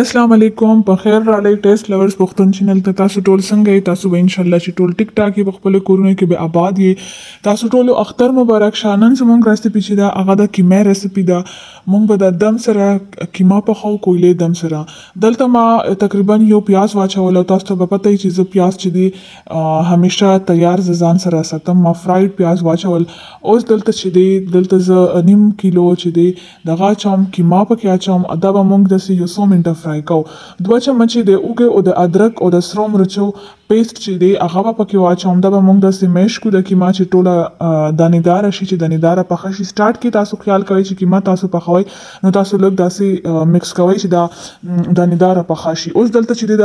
अस्सलाम वालेकुम په خیر را لې ټیسټ لورز پښتون چینل ته تاسو ټول څنګه یې تاسو به ان شاء الله چې ټول ټیک ټاک په خپل کورونه کې به آباد یې تاسو ټول اختر مبارک شانن زموږ راسته چې دا هغه د کیما ریسپی دا مونږ به د دم سره کیما په خو کویلې دم سره دلته ما تقریبا یو پیاز واچول او تاسو ته به پته چې زه پیاز چې دی همیشه تیار ځان سره ساتم ما فرایډ پیاز واچول اوس دلته چې دی دلته ز نیم کیلو چې دی دغه چوم کیما پکې اچوم دا به مونږ د یو 100 منټه فرای کو 2 چمچې د اوګه او د ادرک او د سرو مرچو پیسټ چې دی هغه به پکې واچوم دا به مونږ د سیمش کو د کیما چې ټوله دانیدار شي چې دانیدار په خشي سٹارټ کې تاسو خیال کوئ چې کیما تاسو پخوي نو تاسو لږ داسې مکس کوئ چې دا دانیدار په خشي اوس دلته چې دی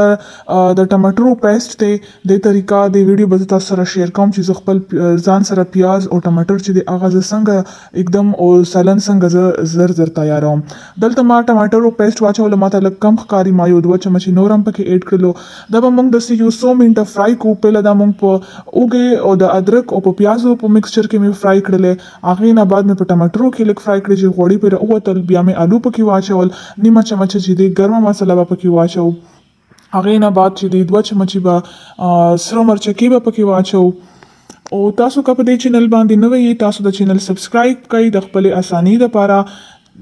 د ټماټرو پیسټ ته د طریقہ د ویډیو به تاسو سره شیر کوم چې خپل ځان سره پیاز او ټماټر چې دی هغه څنګه एकदम او سالن څنګه زر تیاروم دلته ما ټماټرو پیسټ واچول ماته لږ کم ښکاری ما یو 2 چمچې نورم پکې اډ کړلو دا به مونږ د یو 100 منټه فرای کو پهله دا مونږ په اوګه او د ادرک او په پیازو په مکسچر کې مې فرای کړلې هغه نه بعد مې په ټماټرو کې لږ فرای کړې چې غوړي پر اوتل بیا مې آلو پکې واچول نیمه چمچه چې دی ګرم مساله پکې واچو هغه نه بعد چې دی 2 چمچې به سرو مرچ کې به پکې واچو او تاسو کا په دې چینل باندې نوې تاسو د چینل سبسکرایب کړئ د خپل اسانۍ لپاره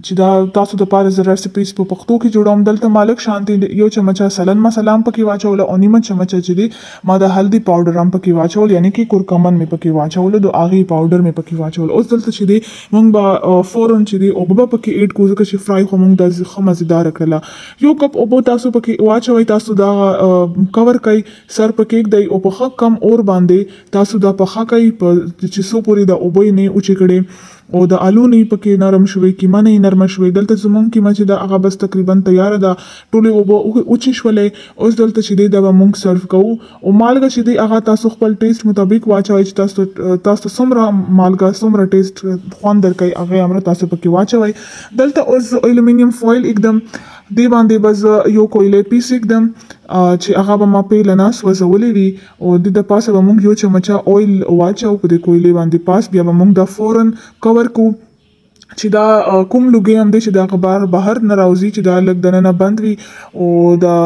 چې دا تاسو د پاره ز ریسیپیز په پښتو کې جوړوم دلته مالک شانتي یو چمچه سلن مسالام پکې واچول او نیمه چمچه چې دی ما د هلدی پاوډر هم پکې واچول یعنی کې کورکمن مې پکې واچول د اغي پاوډر مې پکې واچول اوس دلته چې دی مونږ به فورن چې دی او به پکې اډ کوو ځکه چې فرای خو مونږ د خمزدار کړل یو کپ او تاسو پکې واچوي تاسو دا کور کوي سر پکې دی او په خک کم اور باندې تاسو دا په خک کوي چې سو پوری د اوبې نه اوچې کړي او د آلو نه پکې نرم شوي کیما نه نرم شوي دلته زمونږ کیما چې دا هغه بس تقریبا تیار ده ټولې اوبه اوچې شولې اوس دلته چې دی دا به مونږ سرو کوو او مالګه چې دی هغه تاسو خپل ټیسټ مطابق واچوئ چې تاسو څومره مالګه څومره ټیسټ خوند درکوي هغه امر تاسو پکې واچوئ دلته اوس الومینیم فویل एकदम دی باندې بس یو کویلې پیس एकदम چې هغه به ما په لناس وزولې وي او د پاسه به مونږ یو چمچه اویل واچو په دې کویلې باندې پاس بیا به مونږ دا فورن کور کو چې دا کوم لوګي هم دی چې دا خبر بهر نه راوځي چې دا لږ دننه بند وي او دا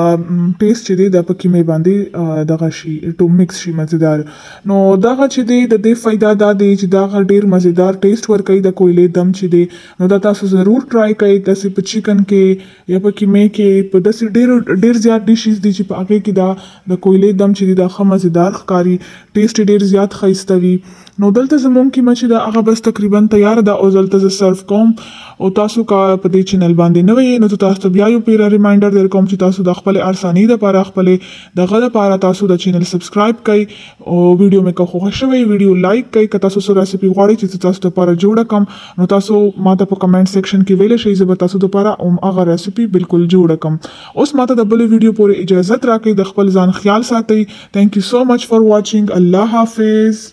ټیسټ چې دی د پکې مې باندې دغه شي ټو مکس شي مزیدار نو دغه چې دی د دې فائدہ دا دی چې دا ډیر مزیدار ټیسټ ورکوي د کویلې دم چې دی نو دا تاسو ضرور ټرای کړئ تاسو په چکن کې یا په کیمې کې په داسې ډیر زیات ډیشز دي چې په هغه کې دا د کویلې دم چې دی دا خه مزیدار ښکاري ټیسټ ډیر زیات ښایسته وي نو دلته زمونږ کیما چې دا هغه بس تقریبا تیار ده او دلته سرو کوم او تاسو کا په دې چینل باندې نوې نو تاسو بیا یو پیرا ریمایندر در کوم چې تاسو د خپل ارسانی لپاره خپل دغه لپاره تاسو د چینل سبسکرایب کړئ او ویډیو مې کو خوښ شوی ویډیو لایک کړئ که تاسو سره ریسیپي غواړئ چې تاسو لپاره جوړ کړم نو تاسو ماته په کمنټ سیکشن کې ویل شئ زه به تاسو لپاره هغه ریسیپي بالکل جوړ کړم اوس ماته د بل ویډیو پورې اجازه راکړئ د خپل ځان خیال ساتئ ثانک یو سو مچ فار واچینګ الله حافظ